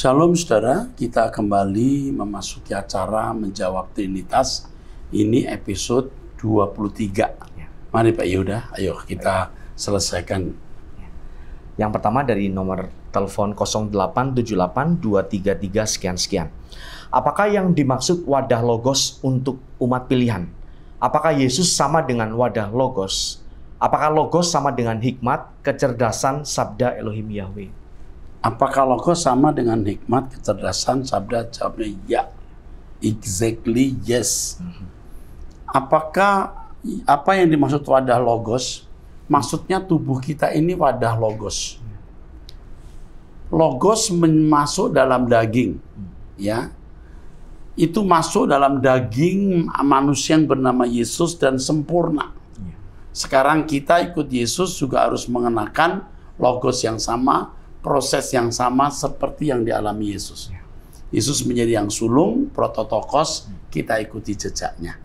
Shalom saudara, kita kembali memasuki acara Menjawab Trinitas. Ini episode 23. Mari Pak Yehuda, ayo kita selesaikan. Yang pertama dari nomor telepon 08782333 sekian-sekian. Apakah yang dimaksud wadah logos untuk umat pilihan? Apakah Yesus sama dengan wadah logos? Apakah logos sama dengan hikmat, kecerdasan, sabda Elohim Yahweh? Apakah logos sama dengan hikmat, kecerdasan, sabda? Jawabnya ya. Exactly yes. Apakah apa yang dimaksud wadah logos? Maksudnya tubuh kita ini wadah logos. Logos masuk dalam daging, ya. Itu masuk dalam daging manusia yang bernama Yesus dan sempurna. Sekarang kita ikut Yesus juga harus mengenakan logos yang sama, proses yang sama seperti yang dialami Yesus. Yesus menjadi yang sulung, prototokos, kita ikuti jejaknya.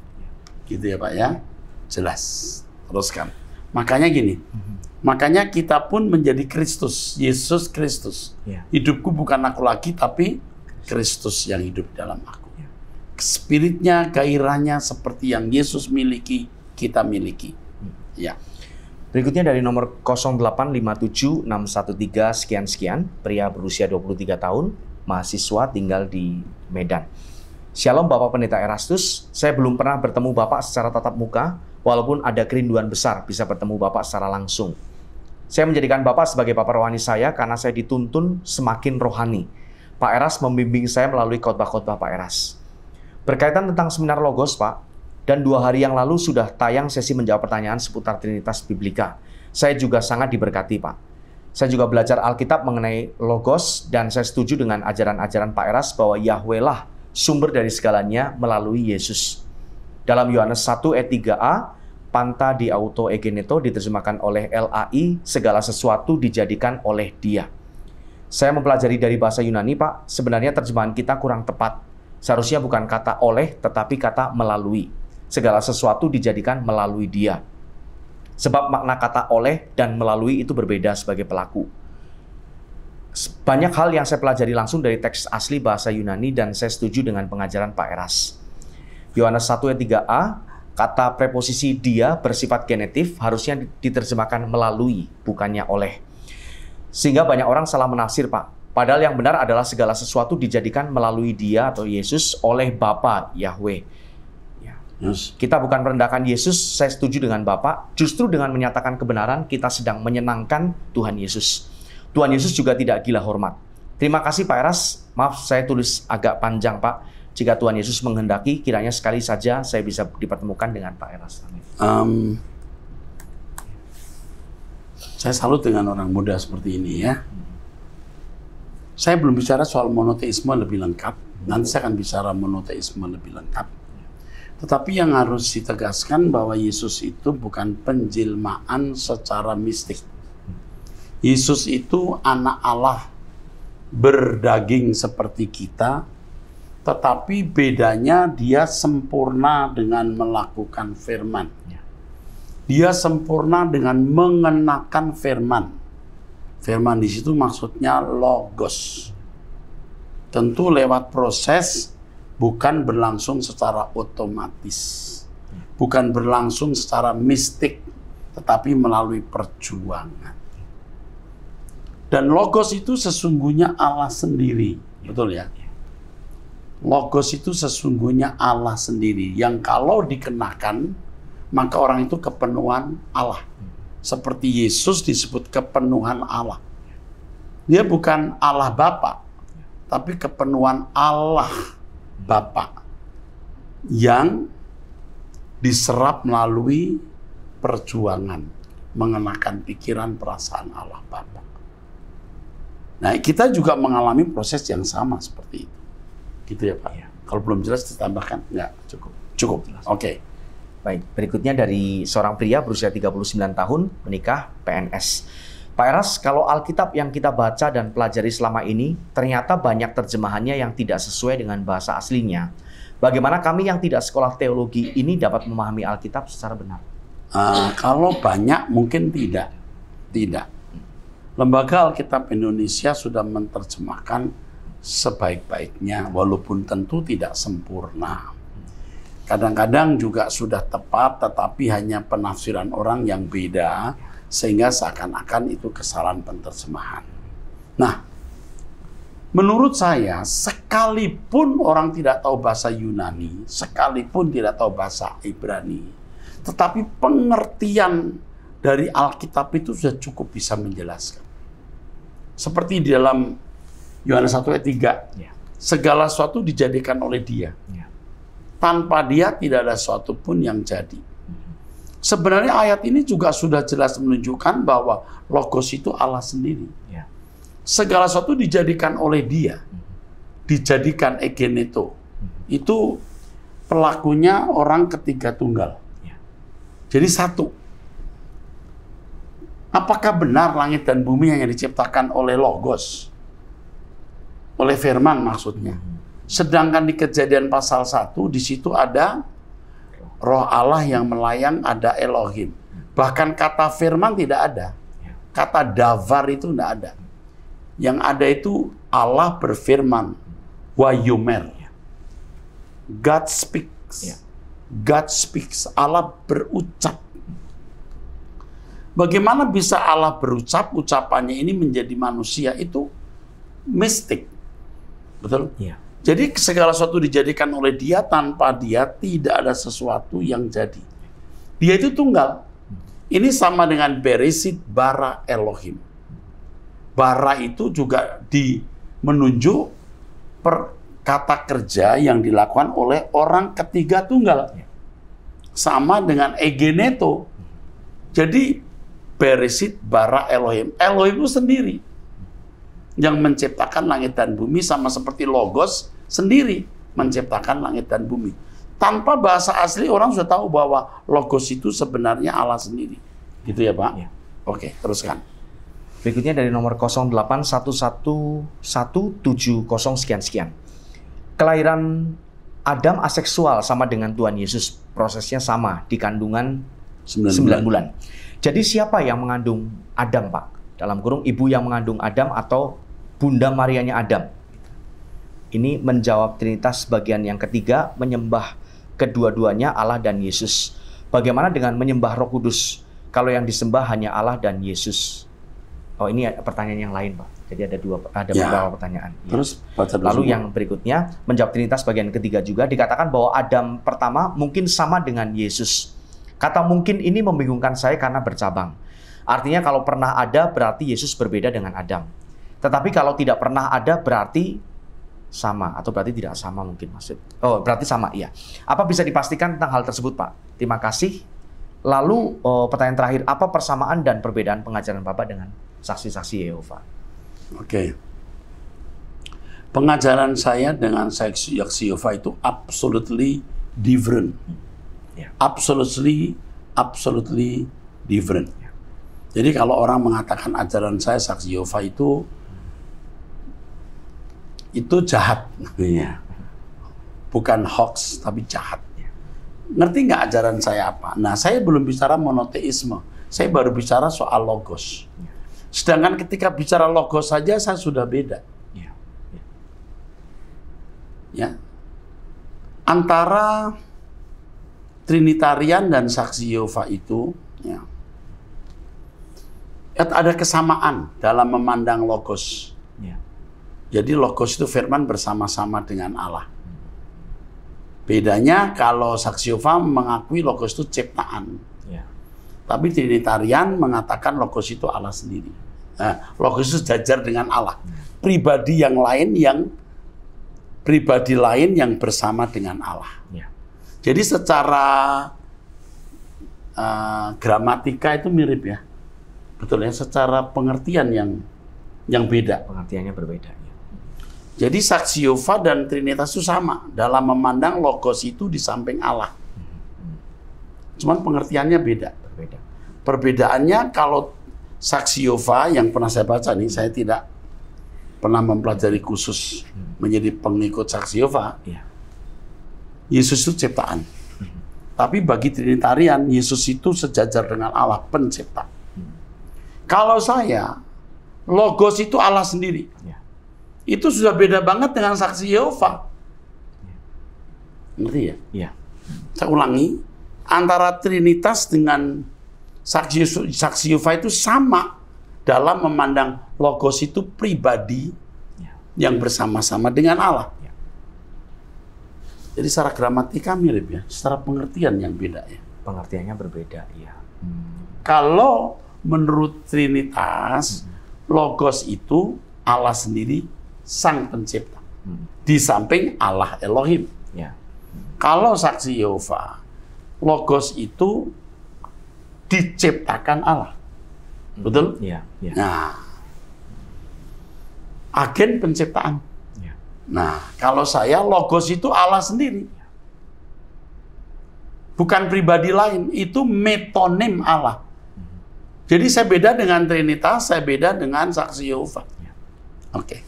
Gitu ya Pak ya? Jelas. Teruskan. Makanya gini, makanya kita pun menjadi Kristus, Yesus Kristus. Hidupku bukan aku lagi, tapi Kristus yang hidup dalam aku. Spiritnya, gairahnya seperti yang Yesus miliki, kita miliki. Ya. Berikutnya dari nomor 0857613 sekian-sekian, pria berusia 23 tahun, mahasiswa tinggal di Medan. Shalom Bapak Pendeta Erastus, saya belum pernah bertemu Bapak secara tatap muka, walaupun ada kerinduan besar bisa bertemu Bapak secara langsung. Saya menjadikan Bapak sebagai Bapak rohani saya karena saya dituntun semakin rohani. Pak Eras membimbing saya melalui khotbah-khotbah Pak Eras. Berkaitan tentang seminar Logos, Pak, dan 2 hari yang lalu sudah tayang sesi menjawab pertanyaan seputar Trinitas Biblika. Saya juga sangat diberkati, Pak. Saya juga belajar Alkitab mengenai Logos, dan saya setuju dengan ajaran-ajaran Pak Eras bahwa Yahweh lah sumber dari segalanya melalui Yesus. Dalam Yohanes 1 ayat 3a, Panta di auto egeneto diterjemahkan oleh LAI, segala sesuatu dijadikan oleh Dia. Saya mempelajari dari bahasa Yunani, Pak. Sebenarnya terjemahan kita kurang tepat. Seharusnya bukan kata oleh, tetapi kata melalui. Segala sesuatu dijadikan melalui Dia. Sebab makna kata oleh dan melalui itu berbeda sebagai pelaku. Banyak hal yang saya pelajari langsung dari teks asli bahasa Yunani dan saya setuju dengan pengajaran Pak Eras. Yohanes 1 ayat 3a, kata preposisi dia bersifat genetif harusnya diterjemahkan melalui, bukannya oleh. Sehingga banyak orang salah menafsir, Pak. Padahal yang benar adalah segala sesuatu dijadikan melalui Dia atau Yesus oleh Bapa Yahweh. Kita bukan merendahkan Yesus, saya setuju dengan Bapak. Justru dengan menyatakan kebenaran, kita sedang menyenangkan Tuhan Yesus. Tuhan Yesus juga tidak gila hormat. Terima kasih Pak Eras. Maaf saya tulis agak panjang Pak. Jika Tuhan Yesus menghendaki, kiranya sekali saja saya bisa dipertemukan dengan Pak Eras. Saya salut dengan orang muda seperti ini ya. Saya belum bicara soal monoteisme lebih lengkap. Nanti saya akan bicara monoteisme lebih lengkap. Tetapi yang harus ditegaskan bahwa Yesus itu bukan penjelmaan secara mistik. Yesus itu anak Allah berdaging seperti kita, tetapi bedanya dia sempurna dengan melakukan firman. Dia sempurna dengan mengenakan firman. Firman di situ maksudnya logos. Tentu lewat proses, bukan berlangsung secara otomatis. Bukan berlangsung secara mistik, tetapi melalui perjuangan. Dan logos itu sesungguhnya Allah sendiri. Betul ya? Logos itu sesungguhnya Allah sendiri. Yang kalau dikenakan, maka orang itu kepenuhan Allah. Seperti Yesus disebut kepenuhan Allah. Dia bukan Allah Bapa, tapi kepenuhan Allah Bapa yang diserap melalui perjuangan, mengenakan pikiran perasaan Allah Bapa. Nah, kita juga mengalami proses yang sama seperti itu. Gitu ya Pak. Ya. Kalau belum jelas ditambahkan? Enggak, cukup. Cukup. Oke. Baik, berikutnya dari seorang pria berusia 39 tahun, menikah, PNS. Pak Eras, kalau Alkitab yang kita baca dan pelajari selama ini, ternyata banyak terjemahannya yang tidak sesuai dengan bahasa aslinya. Bagaimana kami yang tidak sekolah teologi ini dapat memahami Alkitab secara benar? Kalau banyak, mungkin tidak. Tidak. Lembaga Alkitab Indonesia sudah menerjemahkan sebaik-baiknya, walaupun tentu tidak sempurna. Kadang-kadang juga sudah tepat, tetapi hanya penafsiran orang yang beda, sehingga seakan-akan itu kesalahan penerjemahan. Nah, menurut saya, sekalipun orang tidak tahu bahasa Yunani, sekalipun tidak tahu bahasa Ibrani, tetapi pengertian dari Alkitab itu sudah cukup bisa menjelaskan. Seperti di dalam Yohanes 1 ayat 3, segala sesuatu dijadikan oleh Dia. Tanpa Dia tidak ada sesuatu pun yang jadi. Sebenarnya ayat ini juga sudah jelas menunjukkan bahwa Logos itu Allah sendiri. Segala sesuatu dijadikan oleh Dia. Dijadikan egeneto. Itu pelakunya orang ketiga tunggal. Jadi satu. Apakah benar langit dan bumi yang diciptakan oleh Logos? Oleh firman maksudnya. Sedangkan di Kejadian pasal 1, di situ ada Roh Allah yang melayang, ada Elohim. Bahkan kata firman tidak ada. Kata davar itu tidak ada. Yang ada itu Allah berfirman. Wayomer. God speaks. God speaks. Allah berucap. Bagaimana bisa Allah berucap, ucapannya ini menjadi manusia, itu mistik. Betul? Jadi segala sesuatu dijadikan oleh Dia, tanpa Dia tidak ada sesuatu yang jadi. Dia itu tunggal. Ini sama dengan Bereshit bara Elohim. Bara itu juga menunjuk kata kerja yang dilakukan oleh orang ketiga tunggal. Sama dengan egeneto. Jadi Bereshit bara Elohim. Elohim itu sendiri yang menciptakan langit dan bumi, sama seperti Logos sendiri menciptakan langit dan bumi. Tanpa bahasa asli orang sudah tahu bahwa Logos itu sebenarnya Allah sendiri. Gitu ya, Pak? Oke, teruskan. Berikutnya dari nomor 0811170 sekian-sekian. Kelahiran Adam aseksual sama dengan Tuhan Yesus. Prosesnya sama, di kandungan 9 bulan. Jadi siapa yang mengandung Adam, Pak? Dalam kurung, ibu yang mengandung Adam atau Bunda Marianya Adam? Ini menjawab Trinitas bagian yang ketiga, menyembah kedua-duanya Allah dan Yesus. Bagaimana dengan menyembah Roh Kudus? Kalau yang disembah hanya Allah dan Yesus. Oh, ini pertanyaan yang lain, Pak. Jadi ada beberapa pertanyaan. Terus baca dulu. Lalu yang berikutnya, menjawab Trinitas bagian ketiga juga, dikatakan bahwa Adam pertama mungkin sama dengan Yesus. Kata mungkin ini membingungkan saya karena bercabang. Artinya kalau pernah ada berarti Yesus berbeda dengan Adam. Tetapi kalau tidak pernah ada berarti sama, atau berarti tidak sama mungkin maksud. Oh, berarti sama, iya. Apa bisa dipastikan tentang hal tersebut, Pak? Terima kasih. Lalu pertanyaan terakhir, apa persamaan dan perbedaan pengajaran Bapak dengan saksi-saksi Yehova? Oke. Pengajaran saya dengan saksi Yehova itu absolutely different. Absolutely different. Jadi kalau orang mengatakan ajaran saya saksi Yehova itu jahat. Bukan hoax, tapi jahat. Ngerti nggak ajaran saya apa? Nah, saya belum bicara monoteisme. Saya baru bicara soal Logos. Sedangkan ketika bicara Logos saja, saya sudah beda. Ya. Antara Trinitarian dan saksi Yehova itu, ya, ada kesamaan dalam memandang Logos. Jadi Logos itu firman bersama-sama dengan Allah. Bedanya kalau saksi Yehova mengakui Logos itu ciptaan. Tapi Trinitarian mengatakan Logos itu Allah sendiri. Nah, Logos itu sejajar dengan Allah. Pribadi lain yang bersama dengan Allah. Jadi secara gramatika itu mirip ya. Betul ya, secara pengertian yang beda. Pengertiannya berbeda. Jadi saksi Yehova dan Trinitas itu sama dalam memandang Logos itu di samping Allah. Cuman pengertiannya beda. Perbedaannya kalau saksi Yehova yang pernah saya baca nih, saya tidak pernah mempelajari khusus menjadi pengikut saksi Yehova. Yesus itu ciptaan. Tapi bagi Trinitarian, Yesus itu sejajar dengan Allah, pencipta. Kalau saya, Logos itu Allah sendiri. Itu sudah beda banget dengan saksi Yehova. Ngerti ya? Iya. Saya ulangi, antara Trinitas dengan saksi Yehova itu sama dalam memandang Logos itu pribadi yang bersama-sama dengan Allah. Jadi secara gramatika mirip ya, secara pengertian yang beda ya. Pengertiannya berbeda, ya. Kalau menurut Trinitas, Logos itu Allah sendiri, Sang Pencipta. Di samping Allah Elohim. Ya. Kalau saksi Yehova, Logos itu diciptakan Allah. Betul? Iya. Ya. Nah, agen penciptaan. Ya. Nah, kalau saya, Logos itu Allah sendiri. Bukan pribadi lain, itu metonim Allah. Jadi saya beda dengan Trinitas, saya beda dengan saksi Yehova. Ya. Oke.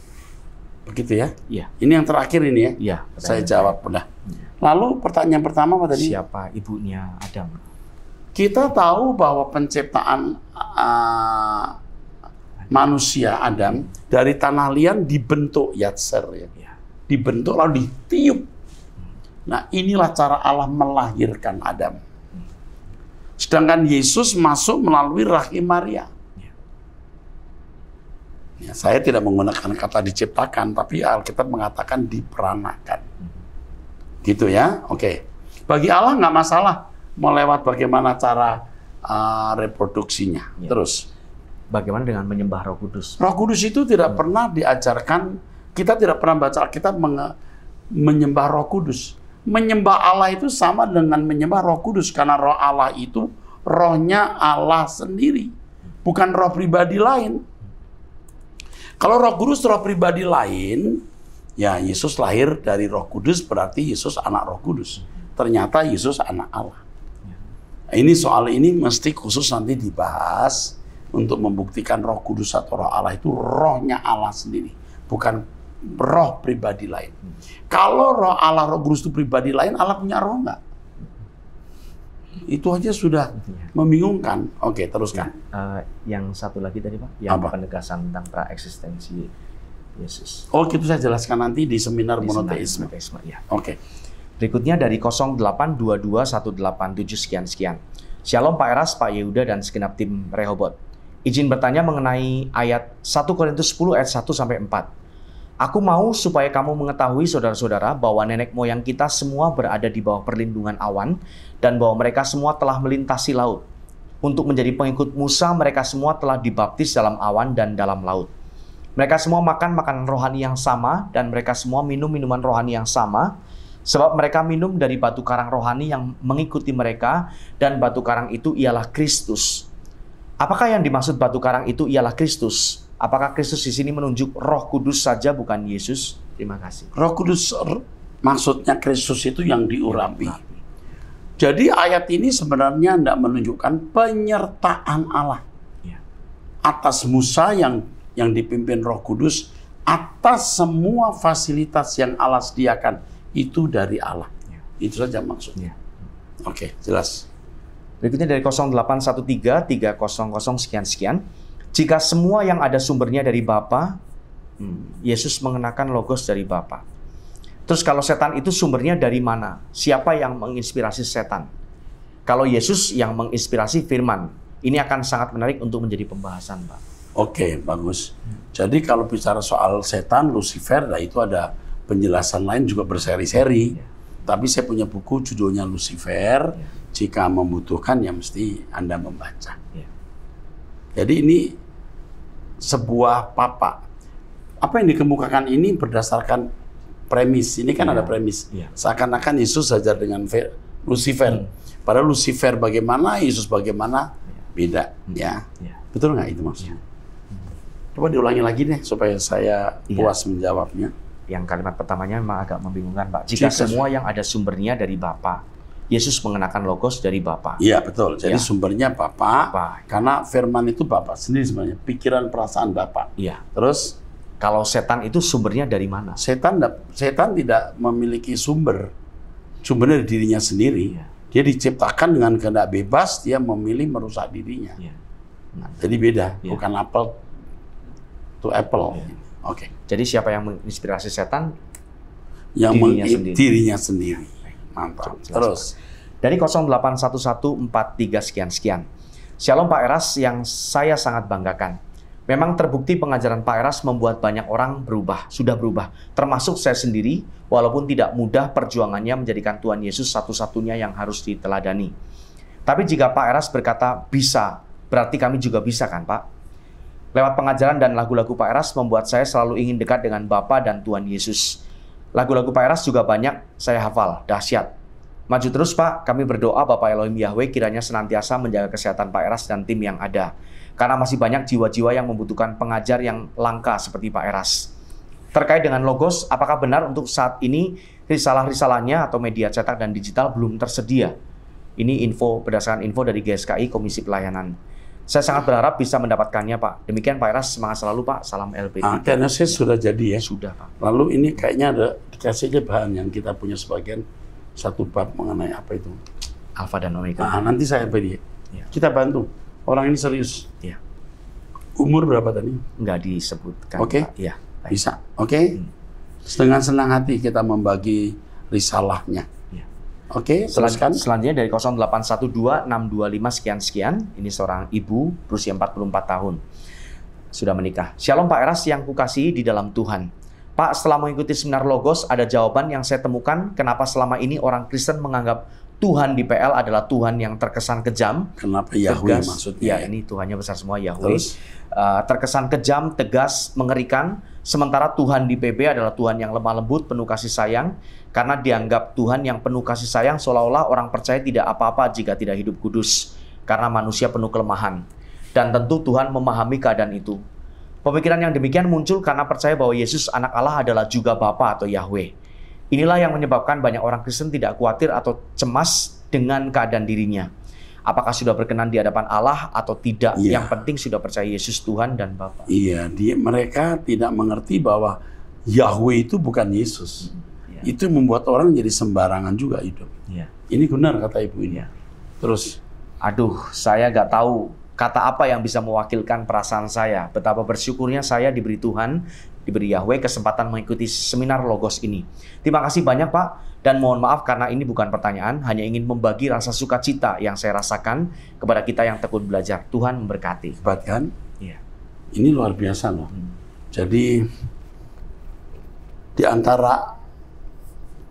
Begitu ya? Iya. Ini yang terakhir ini ya? Iya. Saya jawab udah. Lalu pertanyaan pertama apa tadi? Siapa ibunya Adam? Kita tahu bahwa penciptaan manusia Adam dari tanah liat dibentuk Yatser ya. Dibentuk lalu ditiup. Nah, inilah cara Allah melahirkan Adam. Sedangkan Yesus masuk melalui rahim Maria. Ya, saya tidak menggunakan kata diciptakan, tapi Alkitab mengatakan diperanakan. Gitu ya, oke. Bagi Allah nggak masalah melewat bagaimana cara reproduksinya. Ya. Terus, bagaimana dengan menyembah Roh Kudus? Roh Kudus itu tidak pernah diajarkan, kita tidak pernah baca Alkitab menyembah Roh Kudus. Menyembah Allah itu sama dengan menyembah Roh Kudus, karena Roh Allah itu rohnya Allah sendiri, bukan roh pribadi lain. Kalau Roh Kudus roh pribadi lain, ya Yesus lahir dari Roh Kudus, berarti Yesus anak Roh Kudus. Ternyata Yesus anak Allah. Ini soal ini mesti khusus nanti dibahas untuk membuktikan Roh Kudus atau Roh Allah itu rohnya Allah sendiri, bukan roh pribadi lain. Kalau roh Allah, Roh Kudus itu pribadi lain, Allah punya roh nggak? Itu aja sudah membingungkan. Oke, teruskan. Yang satu lagi tadi Pak, yang apa? Penegasan tentang praeksistensi Yesus. Oh, itu saya jelaskan nanti di seminar monoteisme. Ya. Oke. Berikutnya dari 0822187 sekian-sekian. Shalom Pak Eras, Pak Yehuda, dan segenap tim Rehobot. Izin bertanya mengenai ayat 1 Korintus 10 ayat 1 sampai 4. Aku mau supaya kamu mengetahui saudara-saudara bahwa nenek moyang kita semua berada di bawah perlindungan awan dan bahwa mereka semua telah melintasi laut. Untuk menjadi pengikut Musa, mereka semua telah dibaptis dalam awan dan dalam laut. Mereka semua makan makanan rohani yang sama dan mereka semua minum minuman rohani yang sama, sebab mereka minum dari batu karang rohani yang mengikuti mereka, dan batu karang itu ialah Kristus. Apakah yang dimaksud batu karang itu ialah Kristus? Apakah Kristus di sini menunjuk Roh Kudus saja, bukan Yesus? Terima kasih. Roh Kudus maksudnya Kristus itu yang diurapi. Jadi ayat ini sebenarnya tidak menunjukkan penyertaan Allah atas Musa yang dipimpin Roh Kudus, atas semua fasilitas yang Allah sediakan itu dari Allah. Itu saja maksudnya. Oke, jelas. Berikutnya dari 0813300 sekian-sekian. Jika semua yang ada sumbernya dari Bapa, Yesus mengenakan logos dari Bapa. Terus kalau setan itu sumbernya dari mana? Siapa yang menginspirasi setan? Kalau Yesus yang menginspirasi firman, ini akan sangat menarik untuk menjadi pembahasan, Pak. Oke, bagus. Jadi kalau bicara soal setan, Lucifer, nah itu ada penjelasan lain juga berseri-seri. Tapi saya punya buku judulnya Lucifer. Jika membutuhkan ya mesti Anda membaca. Jadi ini sebuah papa. Apa yang dikemukakan ini berdasarkan premis. Ini kan ada premis. Seakan-akan Yesus saja dengan Lucifer. Padahal Lucifer bagaimana, Yesus bagaimana, beda. Ya, betul nggak itu maksudnya? Coba diulangi lagi deh supaya saya puas menjawabnya. Yang kalimat pertamanya memang agak membingungkan, Pak. Jika semua yang ada sumbernya dari Bapa, Yesus mengenakan logos dari Bapa. Iya, betul. Jadi sumbernya Bapa, karena firman itu Bapa sendiri sebenarnya, pikiran perasaan Bapa. Iya. Terus kalau setan itu sumbernya dari mana? Setan tidak memiliki sumber. Sumbernya dari dirinya sendiri. Dia diciptakan dengan kehendak bebas, dia memilih merusak dirinya. Jadi beda, bukan apple to apple. Oke. Jadi siapa yang menginspirasi setan? Yang Dirinya sendiri. dirinya sendiri. Mantap. Jelas, Terus. Dari 081143 sekian-sekian. Shalom Pak Eras yang saya sangat banggakan. Memang terbukti pengajaran Pak Eras membuat banyak orang sudah berubah. Termasuk saya sendiri, walaupun tidak mudah perjuangannya menjadikan Tuhan Yesus satu-satunya yang harus diteladani. Tapi jika Pak Eras berkata bisa, berarti kami juga bisa kan Pak? Lewat pengajaran dan lagu-lagu Pak Eras membuat saya selalu ingin dekat dengan Bapa dan Tuhan Yesus. Lagu-lagu Pak Eras juga banyak saya hafal, dahsyat. Maju terus Pak, kami berdoa Bapak Elohim Yahweh kiranya senantiasa menjaga kesehatan Pak Eras dan tim yang ada. Karena masih banyak jiwa-jiwa yang membutuhkan pengajar yang langka seperti Pak Eras. Terkait dengan Logos, apakah benar untuk saat ini risalah-risalahnya atau media cetak dan digital belum tersedia? Ini berdasarkan info dari GSKI Komisi Pelayanan. Saya sangat berharap bisa mendapatkannya Pak. Demikian Pak Eras, semangat selalu Pak. Salam LP3. Genesis sudah jadi ya? Sudah Pak. Lalu ini kayaknya ada dikasih aja bahan yang kita punya sebagian satu bab mengenai apa itu. Alfa dan Omega. Nanti saya beri. Ya. Kita bantu. Orang ini serius. Ya. Umur berapa tadi? Enggak disebutkan. Oke. Pak. Ya. Baik. Bisa. Oke. Dengan senang hati kita membagi risalahnya. Ya. Oke, teruskan. Selanjutnya dari 0812-625 sekian-sekian. Ini seorang ibu berusia 44 tahun. Sudah menikah. Shalom Pak Eras yang kukasihi di dalam Tuhan. Pak, setelah mengikuti seminar Logos, ada jawaban yang saya temukan kenapa selama ini orang Kristen menganggap Tuhan di PL adalah Tuhan yang terkesan kejam. Kenapa Yahweh tegas, maksudnya? Ya, ini Tuhannya besar semua, Yahweh. Terus? Terkesan kejam, tegas, mengerikan. Sementara Tuhan di PB adalah Tuhan yang lemah lembut, penuh kasih sayang. Karena dianggap Tuhan yang penuh kasih sayang, seolah-olah orang percaya tidak apa-apa jika tidak hidup kudus. Karena manusia penuh kelemahan. Dan tentu Tuhan memahami keadaan itu. Pemikiran yang demikian muncul karena percaya bahwa Yesus anak Allah adalah juga Bapa atau Yahweh. Inilah yang menyebabkan banyak orang Kristen tidak khawatir atau cemas dengan keadaan dirinya. Apakah sudah berkenan di hadapan Allah atau tidak? Iya. Yang penting sudah percaya Yesus Tuhan dan Bapa. Iya, mereka tidak mengerti bahwa Yahweh itu bukan Yesus. Iya. Itu membuat orang jadi sembarangan juga hidup. Iya. Ini benar kata ibu ini. Iya. Terus, Aduh, saya nggak tahu kata apa yang bisa mewakilkan perasaan saya. Betapa bersyukurnya saya diberi Tuhan, diberi Yahweh kesempatan mengikuti seminar Logos ini. Terima kasih banyak Pak, dan mohon maaf karena ini bukan pertanyaan, hanya ingin membagi rasa sukacita yang saya rasakan kepada kita yang tekun belajar. Tuhan memberkati. hebat kan? Iya. Ini luar biasa loh. Jadi, di antara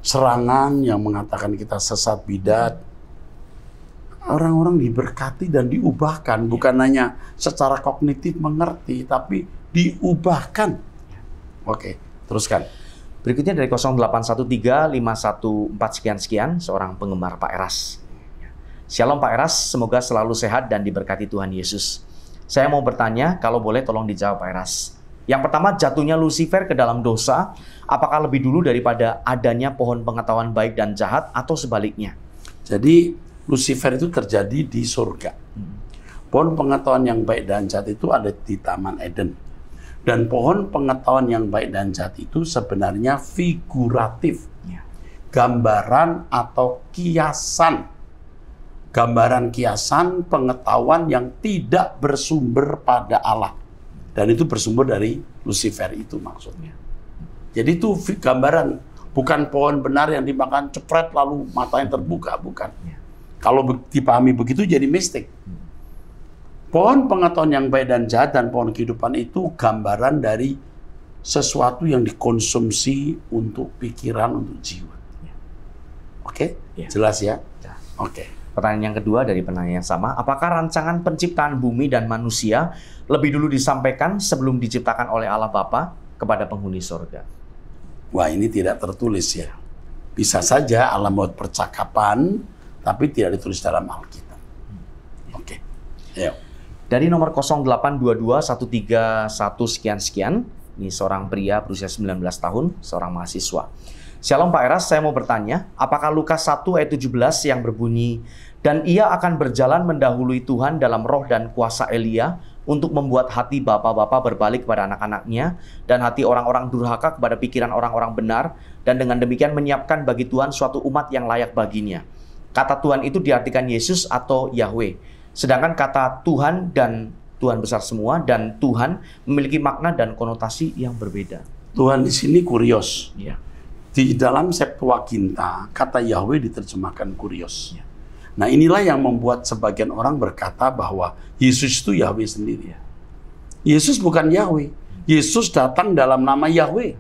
serangan yang mengatakan kita sesat bidat, orang-orang diberkati dan diubahkan, bukan hanya secara kognitif mengerti, tapi diubahkan. Oke, teruskan. Berikutnya dari 0813-514 sekian-sekian, seorang penggemar Pak Eras. Shalom Pak Eras, semoga selalu sehat dan diberkati Tuhan Yesus. Saya mau bertanya, kalau boleh tolong dijawab Pak Eras. Yang pertama, jatuhnya Lucifer ke dalam dosa, apakah lebih dulu daripada adanya pohon pengetahuan baik dan jahat atau sebaliknya? Jadi, Lucifer itu terjadi di surga. Pohon pengetahuan yang baik dan jahat itu ada di Taman Eden. Dan pohon pengetahuan yang baik dan jahat itu sebenarnya figuratif. Ya. Gambaran atau kiasan. Gambaran kiasan pengetahuan yang tidak bersumber pada Allah. Dan itu bersumber dari Lucifer itu maksudnya. Jadi itu gambaran. Bukan pohon benar yang dimakan cepret lalu matanya terbuka. Bukan. Ya. Kalau dipahami begitu jadi mistik. Pohon pengetahuan yang baik dan jahat dan pohon kehidupan itu gambaran dari sesuatu yang dikonsumsi untuk pikiran, untuk jiwa. Oke? Ya. Jelas ya? Ya. Oke. Pertanyaan yang kedua dari penanya yang sama, apakah rancangan penciptaan bumi dan manusia lebih dulu disampaikan sebelum diciptakan oleh Allah Bapa kepada penghuni surga? Wah, ini tidak tertulis ya. Bisa saja Allah membuat percakapan, tapi tidak ditulis dalam Alkitab. Oke. Ayo. Dari nomor 0822-131 sekian-sekian, ini seorang pria berusia 19 tahun, seorang mahasiswa. Shalom Pak Eras, saya mau bertanya, apakah Lukas 1 ayat 17 yang berbunyi, dan ia akan berjalan mendahului Tuhan dalam roh dan kuasa Elia untuk membuat hati bapak-bapak berbalik kepada anak-anaknya dan hati orang-orang durhaka kepada pikiran orang-orang benar, dan dengan demikian menyiapkan bagi Tuhan suatu umat yang layak baginya. Kata Tuhan itu diartikan Yesus atau Yahweh. Sedangkan kata Tuhan dan Tuhan besar semua, dan Tuhan memiliki makna dan konotasi yang berbeda. Tuhan di sini kurios. Ya. Di dalam Septuaginta, kata Yahweh diterjemahkan kurios. Ya. Nah, inilah yang membuat sebagian orang berkata bahwa Yesus itu Yahweh sendiri. Yesus bukan Yahweh. Yesus datang dalam nama Yahweh.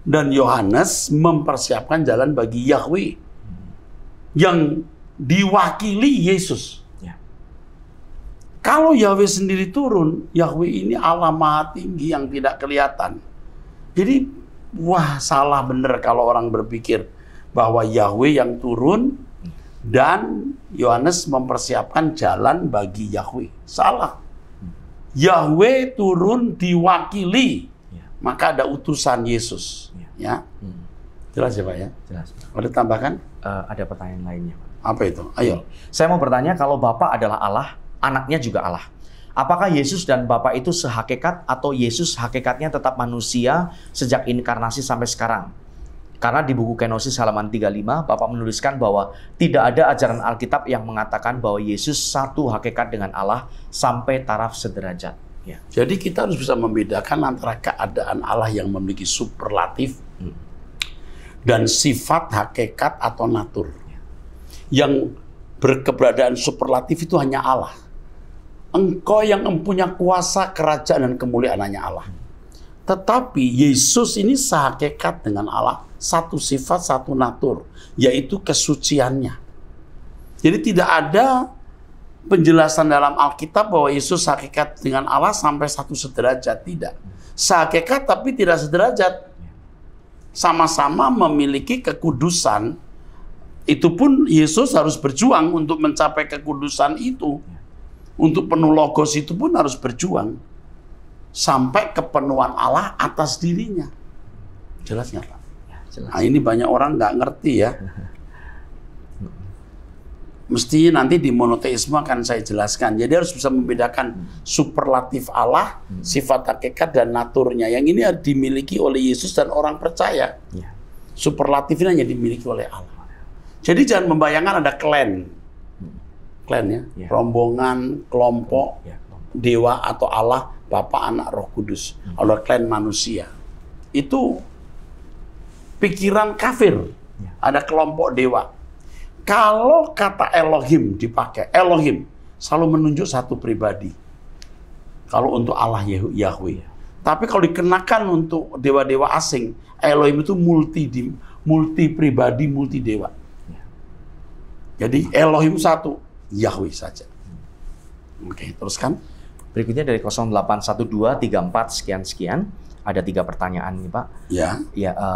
Dan Yohanes mempersiapkan jalan bagi Yahweh yang diwakili Yesus. Kalau Yahweh sendiri turun, Yahweh ini Allah Maha Tinggi yang tidak kelihatan. Jadi, wah, salah benar kalau orang berpikir bahwa Yahweh yang turun dan Yohanes mempersiapkan jalan bagi Yahweh. Salah. Yahweh turun diwakili. Maka ada utusan Yesus. Ya. Jelas ya Pak ya? Jelas. Ada tambahkan? Ada pertanyaan lainnya, Pak. Apa itu? Ayo. Saya mau bertanya, kalau Bapa adalah Allah, anaknya juga Allah. Apakah Yesus dan Bapa itu sehakikat atau Yesus hakikatnya tetap manusia sejak inkarnasi sampai sekarang? Karena di buku Kenosis halaman 35, Bapak menuliskan bahwa tidak ada ajaran Alkitab yang mengatakan bahwa Yesus satu hakikat dengan Allah sampai taraf sederajat. Ya. Jadi kita harus bisa membedakan antara keadaan Allah yang memiliki superlatif dan sifat hakikat atau natur. Yang berkeberadaan superlatif itu hanya Allah. Engkau yang mempunyai kuasa, kerajaan, dan kemuliaan hanya Allah. Tetapi Yesus ini sehakikat dengan Allah. Satu sifat, satu natur. Yaitu kesuciannya. Jadi tidak ada penjelasan dalam Alkitab bahwa Yesus hakikat dengan Allah sampai satu sederajat. Tidak. Sehakikat tapi tidak sederajat. Sama-sama memiliki kekudusan. Itu pun Yesus harus berjuang untuk mencapai kekudusan itu. Untuk penuh logos itu pun harus berjuang. Sampai kepenuhan Allah atas dirinya. Jelas nggak Pak? Ya, jelas. Nah ini banyak orang nggak ngerti ya. Mesti nanti di monoteisme akan saya jelaskan. Jadi harus bisa membedakan superlatif Allah, sifat hakikat dan naturnya. Yang ini dimiliki oleh Yesus dan orang percaya. Ya. Superlatif ini hanya dimiliki oleh Allah. Jadi jangan membayangkan ada klan ya, rombongan, kelompok, dewa atau Allah, Bapa, Anak, Roh Kudus. Ada klan manusia. Itu pikiran kafir. Ada kelompok dewa. Kalau kata Elohim dipakai, Elohim selalu menunjuk satu pribadi. Kalau untuk Allah Yahweh. Tapi kalau dikenakan untuk dewa-dewa asing, Elohim itu multi pribadi, multi dewa. Jadi Elohim satu, Yahweh saja. Oke, teruskan. Berikutnya dari 081234 sekian. Ada 3 pertanyaan nih Pak. Ya.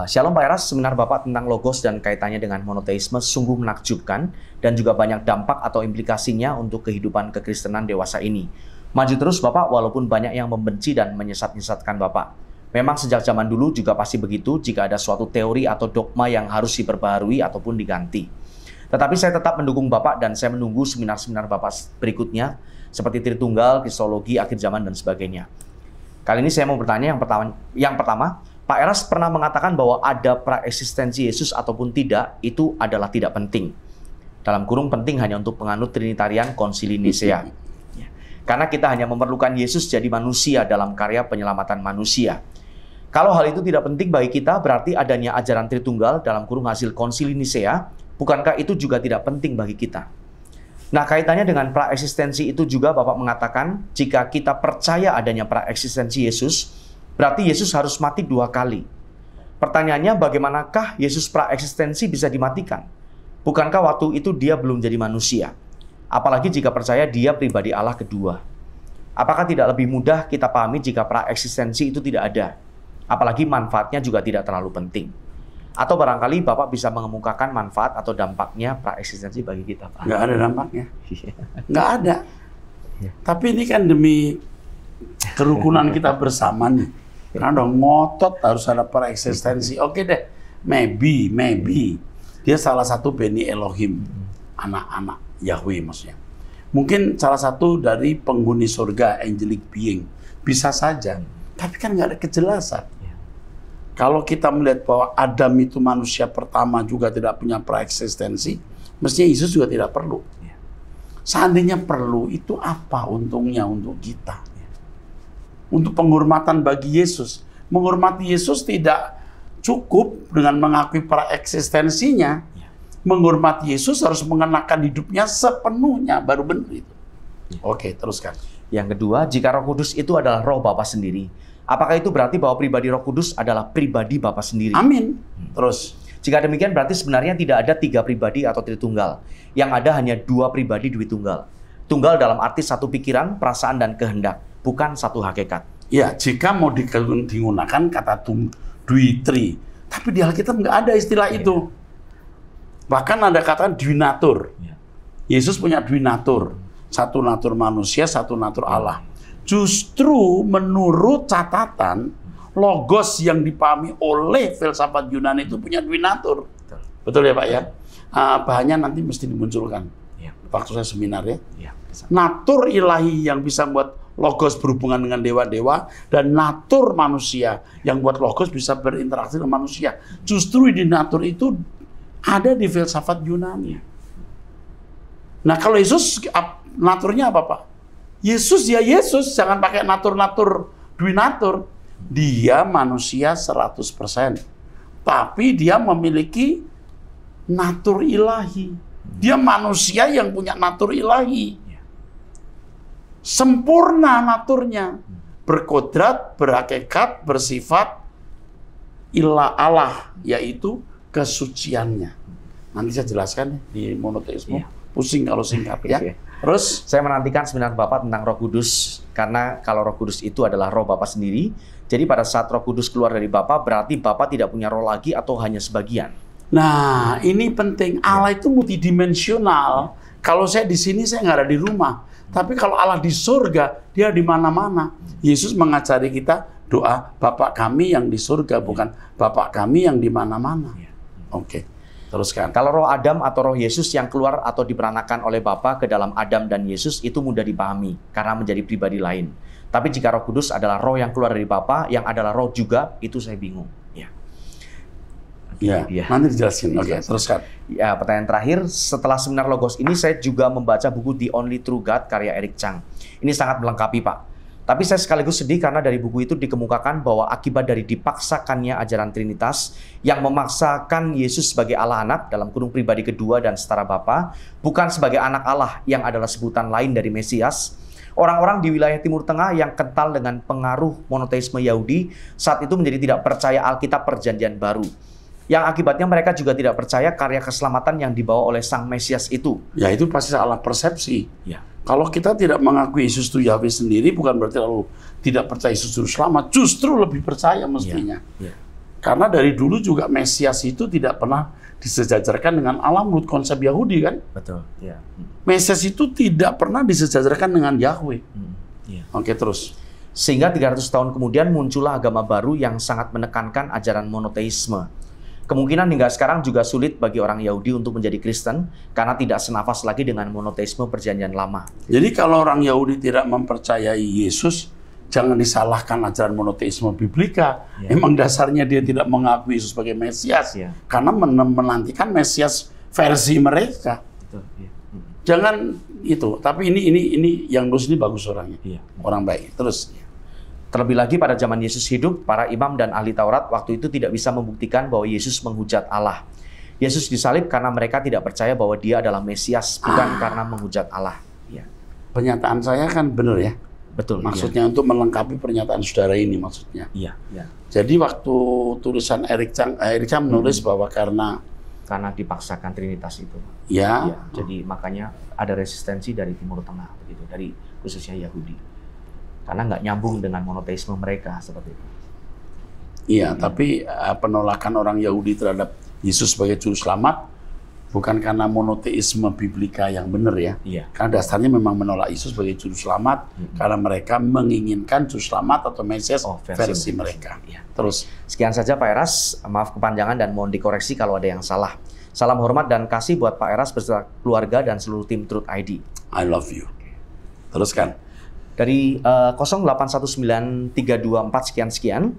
Shalom Pak Eras, seminar Bapak tentang logos dan kaitannya dengan monoteisme sungguh menakjubkan dan juga banyak dampak atau implikasinya untuk kehidupan kekristenan dewasa ini. Maju terus Bapak, walaupun banyak yang membenci dan menyesat-nyesatkan Bapak. Memang sejak zaman dulu juga pasti begitu jika ada suatu teori atau dogma yang harus diperbaharui ataupun diganti. Tetapi saya tetap mendukung Bapak dan saya menunggu seminar-seminar Bapak berikutnya seperti Tritunggal, Kristologi, Akhir Zaman, dan sebagainya. Kali ini saya mau bertanya yang pertama, Pak Eras pernah mengatakan bahwa ada praeksistensi Yesus ataupun tidak, itu adalah tidak penting. Dalam kurung penting hanya untuk penganut Trinitarian Konsili Nisea. Karena kita hanya memerlukan Yesus jadi manusia dalam karya penyelamatan manusia. Kalau hal itu tidak penting bagi kita, berarti adanya ajaran Tritunggal dalam kurung hasil Konsili Nisea, bukankah itu juga tidak penting bagi kita? Nah, kaitannya dengan praeksistensi itu juga Bapak mengatakan, jika kita percaya adanya praeksistensi Yesus, berarti Yesus harus mati 2 kali. Pertanyaannya, bagaimanakah Yesus praeksistensi bisa dimatikan? Bukankah waktu itu dia belum jadi manusia? Apalagi jika percaya dia pribadi Allah kedua. Apakah tidak lebih mudah kita pahami jika praeksistensi itu tidak ada? Apalagi manfaatnya juga tidak terlalu penting. Atau barangkali Bapak bisa mengemukakan manfaat atau dampaknya praeksistensi bagi kita, Pak? Nggak ada dampaknya. Nggak ada. Tapi ini kan demi kerukunan kita bersama nih. Karena udah ngotot harus ada praeksistensi. Oke deh, maybe. Dia salah satu Beni Elohim. Anak-anak Yahweh maksudnya. Mungkin salah satu dari penghuni surga, angelic being. Bisa saja. Tapi kan nggak ada kejelasan. Kalau kita melihat bahwa Adam itu manusia pertama juga tidak punya praeksistensi, mestinya Yesus juga tidak perlu. Seandainya perlu, itu apa untungnya untuk kita? Untuk penghormatan bagi Yesus. Menghormati Yesus tidak cukup dengan mengakui para eksistensinya. Menghormati Yesus harus mengenakan hidupnya sepenuhnya, baru benar itu. Oke, teruskan. Yang kedua, jika Roh Kudus itu adalah roh Bapa sendiri, apakah itu berarti bahwa pribadi Roh Kudus adalah pribadi Bapa sendiri? Amin. Terus. Jika demikian berarti sebenarnya tidak ada 3 pribadi atau Tritunggal. Yang ada hanya 2 pribadi Dwitunggal. Tunggal dalam arti satu pikiran, perasaan, dan kehendak, bukan satu hakikat. Ya, jika mau digunakan kata Dwitri, tapi di Alkitab nggak ada istilah itu. Bahkan ada kata dwinatur. Yesus punya dwinatur. Satu natur manusia, satu natur Allah. Justru menurut catatan, logos yang dipahami oleh filsafat Yunani itu punya dwinatur. Betul ya Pak ya? Bahannya nanti mesti dimunculkan. Waktu saya seminar ya. Natur ilahi yang bisa membuat logos berhubungan dengan dewa-dewa, dan natur manusia yang buat logos bisa berinteraksi dengan manusia. Justru di natur itu ada di filsafat Yunani. Nah kalau Yesus, naturnya apa Pak? Yesus ya Yesus, jangan pakai natur-natur dwinatur. Dia manusia 100%. Tapi dia memiliki natur ilahi. Dia manusia yang punya natur ilahi. Sempurna naturnya. Berkodrat, berhakikat, bersifat ilah Allah, yaitu kesuciannya. Nanti saya jelaskan di monoteisme. Pusing kalau singkat ya. Terus saya menantikan seminar Bapak tentang Roh Kudus, karena kalau Roh Kudus itu adalah roh Bapak sendiri, jadi pada saat Roh Kudus keluar dari Bapak, berarti Bapak tidak punya roh lagi atau hanya sebagian. Nah, ini penting. Allah itu multidimensional. Kalau saya di sini, saya nggak ada di rumah. Tapi kalau Allah di surga, dia di mana-mana. Yesus mengajari kita doa Bapa kami yang di surga, bukan Bapa kami yang di mana-mana. Oke, teruskan. Kalau roh Adam atau roh Yesus yang keluar atau diperanakan oleh Bapa ke dalam Adam dan Yesus, itu mudah dipahami karena menjadi pribadi lain. Tapi jika Roh Kudus adalah roh yang keluar dari Bapa, yang adalah roh juga, itu saya bingung. Nanti dijelasin. Oke, teruskan. Ya, pertanyaan terakhir, setelah seminar Logos ini saya juga membaca buku The Only True God karya Eric Chang. Ini sangat melengkapi, Pak. Tapi saya sekaligus sedih karena dari buku itu dikemukakan bahwa akibat dari dipaksakannya ajaran Trinitas yang memaksakan Yesus sebagai Allah anak dalam kurung pribadi kedua dan setara Bapa, bukan sebagai anak Allah yang adalah sebutan lain dari Mesias. Orang-orang di wilayah Timur Tengah yang kental dengan pengaruh monoteisme Yahudi saat itu menjadi tidak percaya Alkitab Perjanjian Baru. Yang akibatnya mereka juga tidak percaya karya keselamatan yang dibawa oleh Sang Mesias itu. Ya, itu pasti salah persepsi. Kalau kita tidak mengakui Yesus itu Yahweh sendiri, bukan berarti lalu tidak percaya Yesus Juru Selamat. Justru lebih percaya mestinya. Karena dari dulu juga Mesias itu tidak pernah disejajarkan dengan Allah menurut konsep Yahudi kan? Betul. Mesias itu tidak pernah disejajarkan dengan Yahweh. Oke, terus. Sehingga 300 tahun kemudian muncullah agama baru yang sangat menekankan ajaran monoteisme. Kemungkinan hingga sekarang juga sulit bagi orang Yahudi untuk menjadi Kristen karena tidak senafas lagi dengan monoteisme Perjanjian Lama. Jadi kalau orang Yahudi tidak mempercayai Yesus, jangan disalahkan ajaran monoteisme biblika. Emang dasarnya dia tidak mengakui Yesus sebagai Mesias karena menantikan Mesias versi mereka. Jangan itu. Tapi ini yang nulis ini bagus orangnya, orang baik. Terus. Terlebih lagi pada zaman Yesus hidup, para imam dan ahli Taurat waktu itu tidak bisa membuktikan bahwa Yesus menghujat Allah. Yesus disalib karena mereka tidak percaya bahwa dia adalah Mesias, bukan karena menghujat Allah. Pernyataan saya kan benar ya? Betul. Maksudnya untuk melengkapi pernyataan saudara ini maksudnya. Jadi waktu tulisan Eric Chang menulis bahwa karena dipaksakan Trinitas itu. Jadi makanya ada resistensi dari Timur Tengah, begitu, dari khususnya Yahudi. Karena nggak nyambung dengan monoteisme mereka seperti itu. Iya, tapi penolakan orang Yahudi terhadap Yesus sebagai Juru Selamat bukan karena monoteisme biblika yang benar ya. Karena dasarnya memang menolak Yesus sebagai Juru Selamat karena mereka menginginkan Juru Selamat atau Mesias versi mereka. Terus. Sekian saja Pak Eras, maaf kepanjangan dan mohon dikoreksi kalau ada yang salah. Salam hormat dan kasih buat Pak Eras beserta keluarga dan seluruh tim Truth ID. I love you. Teruskan. Dari 08193244 sekian-sekian,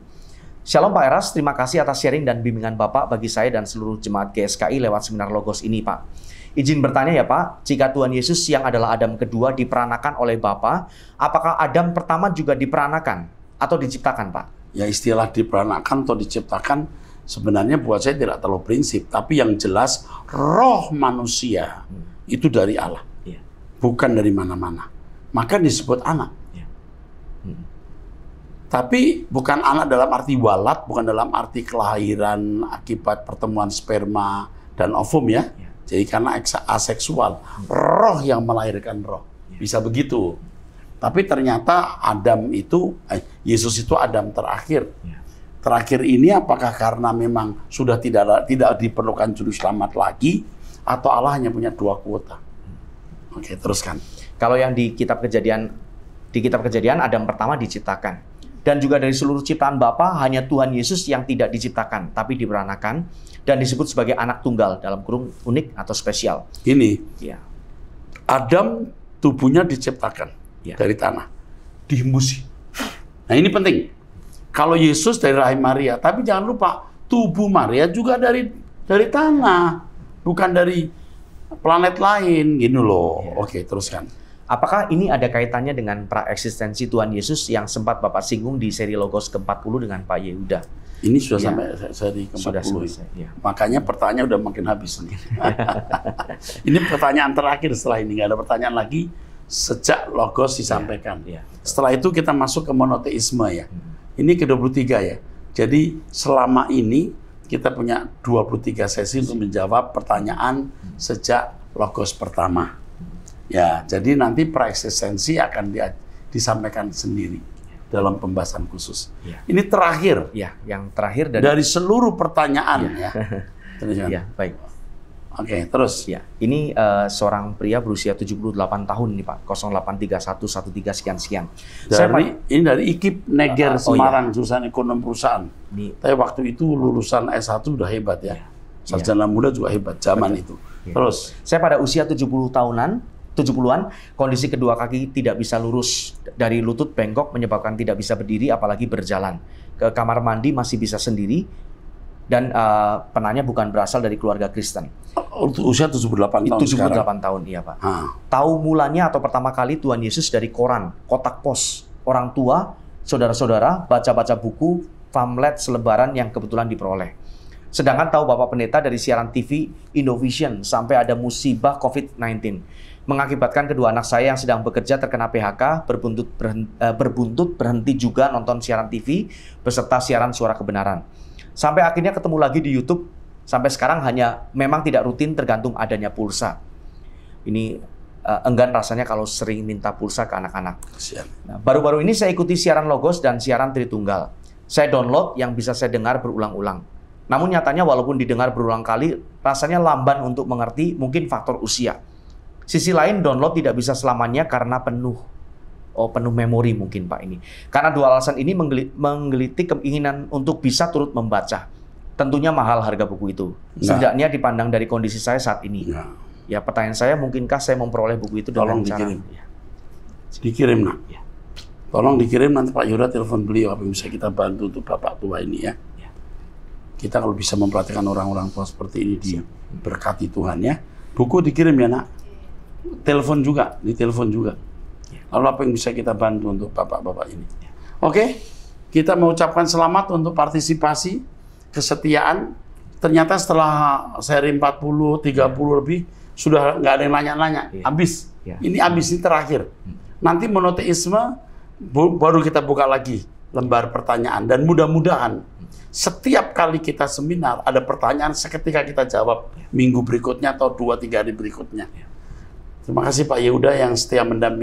Shalom Pak Eras, terima kasih atas sharing dan bimbingan Bapak bagi saya dan seluruh jemaat GSKI lewat seminar Logos ini Pak. Izin bertanya ya Pak, jika Tuhan Yesus yang adalah Adam kedua diperanakan oleh Bapa, apakah Adam pertama juga diperanakan atau diciptakan Pak? Ya istilah diperanakan atau diciptakan sebenarnya buat saya tidak terlalu prinsip, tapi yang jelas roh manusia itu dari Allah, bukan dari mana-mana. Maka disebut anak. Tapi bukan anak dalam arti walat, bukan dalam arti kelahiran akibat pertemuan sperma dan ovum ya. Jadi karena aseksual, roh yang melahirkan roh. Bisa begitu. Tapi ternyata Yesus itu Adam terakhir. Terakhir ini apakah karena memang sudah tidak diperlukan juru selamat lagi, atau Allah hanya punya 2 kuota? Oke, teruskan. Kalau yang di kitab Kejadian Adam pertama diciptakan. Dan juga dari seluruh ciptaan Bapa hanya Tuhan Yesus yang tidak diciptakan, tapi diperanakan dan disebut sebagai anak tunggal dalam kurung unik atau spesial. Ini, Adam tubuhnya diciptakan dari tanah, dihembusi. Nah ini penting. Kalau Yesus dari rahim Maria, tapi jangan lupa tubuh Maria juga dari tanah, bukan dari planet lain, gitu loh. Oke, teruskan. Apakah ini ada kaitannya dengan praeksistensi Tuhan Yesus yang sempat Bapak singgung di seri Logos ke-40 dengan Pak Yehuda? Ini sudah sampai seri ke-40. Makanya pertanyaan udah makin habis nih. Ini pertanyaan terakhir setelah ini. Nggak ada pertanyaan lagi sejak Logos disampaikan. Setelah itu kita masuk ke monoteisme ya. Ini ke-23 ya. Jadi selama ini kita punya 23 sesi untuk menjawab pertanyaan sejak Logos pertama. Ya, jadi nanti praeksistensi akan disampaikan sendiri dalam pembahasan khusus. Ini terakhir. Ya, yang terakhir dari seluruh pertanyaan ya. Ya, baik. Oke, terus. Ya, ini seorang pria berusia 78 tahun nih Pak, 083113 sekian-sekian. Ini dari IKIP Neger Semarang, jurusan ekonomi perusahaan. Tapi waktu itu lulusan S1 udah hebat ya. Sarjana muda juga hebat zaman itu. Terus. Saya pada usia 70-an, kondisi kedua kaki tidak bisa lurus, dari lutut bengkok menyebabkan tidak bisa berdiri apalagi berjalan. Ke kamar mandi masih bisa sendiri, dan penanya bukan berasal dari keluarga Kristen. Untuk usia 78 tahun 78 tahun, iya Pak. Tahu mulanya atau pertama kali Tuhan Yesus dari koran, kotak pos, orang tua, saudara-saudara, baca-baca buku, pamflet selebaran yang kebetulan diperoleh. Sedangkan tahu Bapak Pendeta dari siaran TV Indovision sampai ada musibah COVID-19. Mengakibatkan kedua anak saya yang sedang bekerja terkena PHK, berbuntut berhenti juga nonton siaran TV beserta siaran Suara Kebenaran. Sampai akhirnya ketemu lagi di YouTube, sampai sekarang memang tidak rutin tergantung adanya pulsa. Ini enggan rasanya kalau sering minta pulsa ke anak-anak. Nah, baru-baru ini saya ikuti siaran Logos dan siaran Tritunggal. Saya download yang bisa saya dengar berulang-ulang. Namun nyatanya walaupun didengar berulang kali, rasanya lamban untuk mengerti, mungkin faktor usia. Sisi lain, download tidak bisa selamanya karena penuh memori mungkin Pak ini. Karena 2 alasan ini menggelitik keinginan untuk bisa turut membaca. Tentunya mahal harga buku itu. Setidaknya dipandang dari kondisi saya saat ini. Ya, pertanyaan saya, mungkinkah saya memperoleh buku itu dengan cara... Dikirim. Dikirim, nak. Tolong dikirim, nanti Pak Yehuda telepon beliau apa yang bisa kita bantu untuk Bapak tua ini ya. Kita kalau bisa memperhatikan orang-orang tua seperti ini, diberkati Tuhan ya. Buku dikirim ya nak. Telepon juga, ditelepon juga. Lalu apa yang bisa kita bantu untuk bapak-bapak ini? Oke, kita mengucapkan selamat untuk partisipasi, kesetiaan. Ternyata setelah seri 40, 30 lebih, sudah nggak ada yang nanya-nanya. Habis. Ini habis, ini terakhir. Nanti monoteisme, baru kita buka lagi lembar pertanyaan. Dan mudah-mudahan setiap kali kita seminar ada pertanyaan seketika kita jawab minggu berikutnya atau 2-3 hari berikutnya. Terima kasih Pak Yehuda yang setia mendampingi.